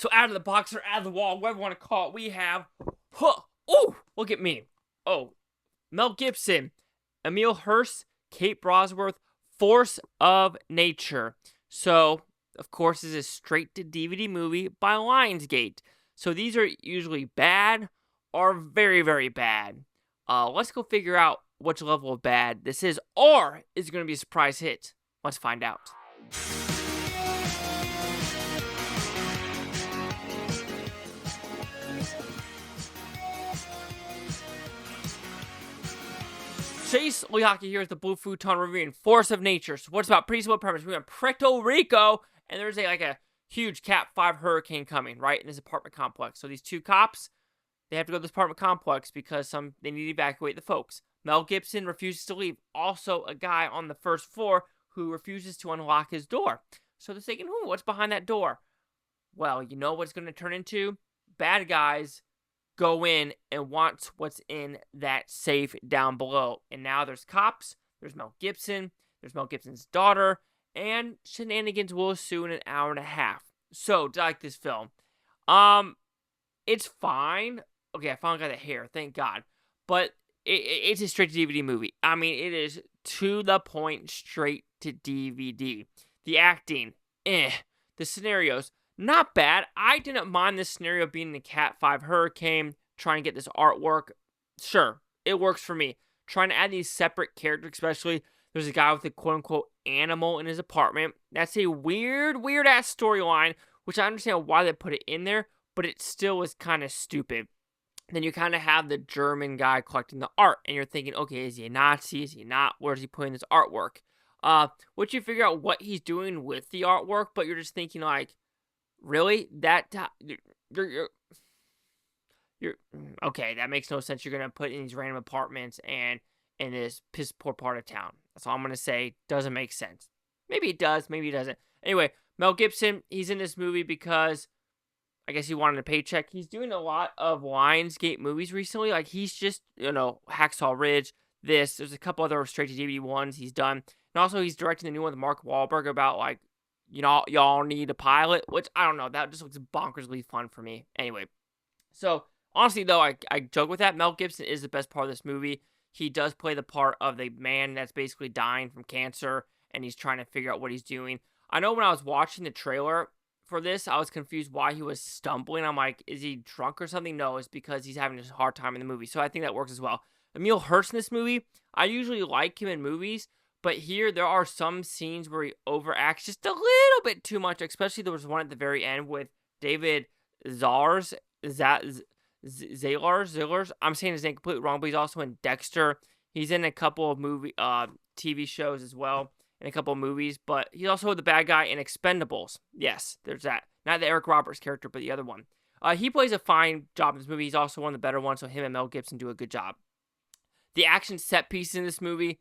So out of the box or out of the wall, whatever you want to call it, we have, oh, look at me. Oh, Mel Gibson, Emile Hirsch, Kate Bosworth, Force of Nature. So, of course, this is a straight-to-DVD movie by Lionsgate. So these are usually bad or very, very bad. Let's go figure out which level of bad this is, or is it going to be a surprise hit? Let's find out. Chase Lehocky here with the Blue Futon reviewing Force of Nature. So what's about pretty simple premise? We're in Puerto Rico, and there's a huge Cat 5 hurricane coming, right, in this apartment complex. So these two cops, they have to go to this apartment complex because they need to evacuate the folks. Mel Gibson refuses to leave. Also, a guy on the first floor who refuses to unlock his door. So they're thinking, what's behind that door? Well, you know what it's going to turn into? Bad guys go in and want what's in that safe down below. And now there's cops, there's Mel Gibson, there's Mel Gibson's daughter, and shenanigans will ensue in an hour and a half. So, do I like this film? It's fine. Okay, I finally got the hair, thank God. But it's a straight to DVD movie. I mean, it is to the point, straight to DVD. The acting, The scenarios, not bad. I didn't mind this scenario being the Cat 5 hurricane, trying to get this artwork. Sure, it works for me. Trying to add these separate characters, especially there's a guy with a quote-unquote animal in his apartment. That's a weird-ass storyline, which I understand why they put it in there, but it still was kind of stupid. Then you kind of have the German guy collecting the art, and you're thinking, okay, is he a Nazi? Is he not? Where's he putting his artwork? Which you figure out what he's doing with the artwork, but you're just thinking like, really? You're okay, that makes no sense. You're going to put in these random apartments and in this piss poor part of town. That's all I'm going to say. Doesn't make sense. Maybe it does, maybe it doesn't. Anyway, Mel Gibson, he's in this movie because I guess he wanted a paycheck. He's doing a lot of Lionsgate movies recently. Like, he's just, Hacksaw Ridge, there's a couple other straight-to-DVD ones he's done. And also, he's directing the new one with Mark Wahlberg about, like, y'all need a pilot, which, I don't know, that just looks bonkersly fun for me. Anyway, so, honestly, though, I joke with that. Mel Gibson is the best part of this movie. He does play the part of the man that's basically dying from cancer, and he's trying to figure out what he's doing. I know when I was watching the trailer for this, I was confused why he was stumbling. I'm like, is he drunk or something? No, it's because he's having a hard time in the movie. So I think that works as well. Emile Hirsch in this movie, I usually like him in movies, but here there are some scenes where he overacts just a little bit too much, especially there was one at the very end with David Zayas. I'm saying his name completely wrong, but he's also in Dexter. He's in a couple of TV shows as well, in a couple of movies, but he's also the bad guy in Expendables. Yes, there's that. Not the Eric Roberts character, but the other one. He plays a fine job in this movie. He's also one of the better ones, so him and Mel Gibson do a good job. The action set pieces in this movie,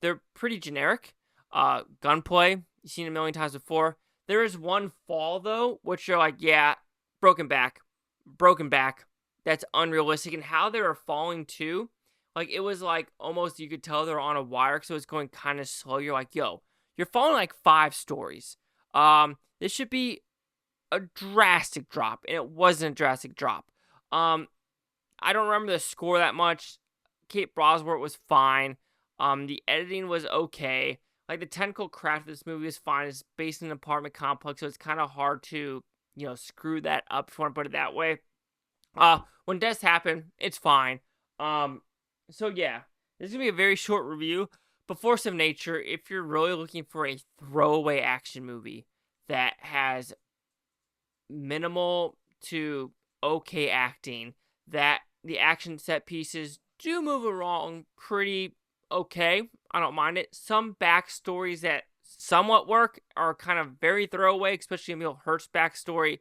they're pretty generic. Gunplay, you've seen it a million times before. There is one fall, though, which you're like, yeah, broken back. That's unrealistic. And how they were falling, too, like, it was like almost you could tell they were on a wire, so it's going kind of slow. You're like, yo, you're falling like 5 stories. This should be a drastic drop, and it wasn't a drastic drop. I don't remember the score that much. Kate Bosworth was fine. The editing was okay. Like, the technical craft of this movie is fine. It's based in an apartment complex, so it's kind of hard to, screw that up, if you want to put it that way. When it does happen, it's fine. So yeah, this is going to be a very short review, but Force of Nature, if you're really looking for a throwaway action movie that has minimal to okay acting, that the action set pieces do move along pretty okay, I don't mind it. Some backstories that somewhat work are kind of very throwaway, especially Emile Hirsch's backstory,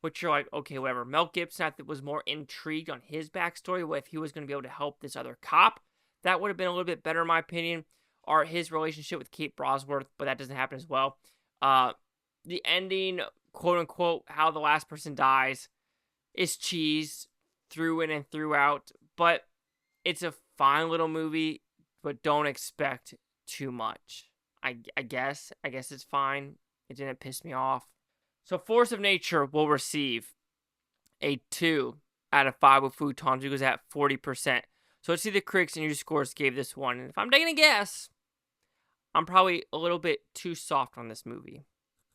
which you're like, okay, whatever. Mel Gibson, I think, was more intrigued on his backstory, if he was going to be able to help this other cop. That would have been a little bit better, in my opinion. Or his relationship with Kate Bosworth, but that doesn't happen as well. The ending, quote-unquote, how the last person dies, is cheese through in and throughout. But it's a fine little movie, but don't expect too much. I guess it's fine. It didn't piss me off. So Force of Nature will receive a 2 out of 5 with Futon. It was at 40%. So let's see the critics and user scores gave this one. And if I'm taking a guess, I'm probably a little bit too soft on this movie.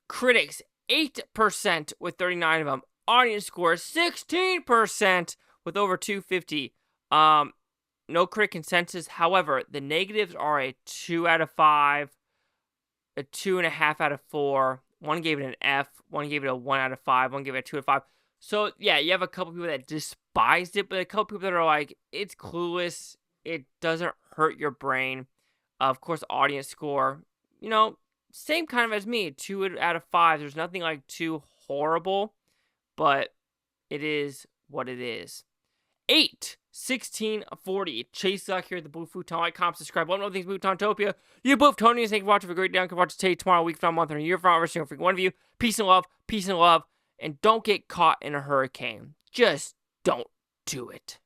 Critics, 8% with 39 of them. Audience score, 16% with over 250. No critic consensus. However, the negatives are a 2 out of 5, a 2.5 out of 4. One gave it an F. One gave it a 1 out of 5. One gave it a 2 out of 5. So, yeah, you have a couple people that despised it, but a couple people that are like, it's clueless. It doesn't hurt your brain. Of course, audience score, same kind of as me, 2 out of 5. There's nothing like too horrible, but it is what it is. 8, 16, 40. Chase Zuck here at the Blue Futon. Like, comment, subscribe. One more things, Futontopia. You both Tony's. Thank you for watching. Have a great day. I can watch today, tomorrow, week from, month, and a year from every single freaking one of you. Peace and love. Peace and love. And don't get caught in a hurricane. Just don't do it.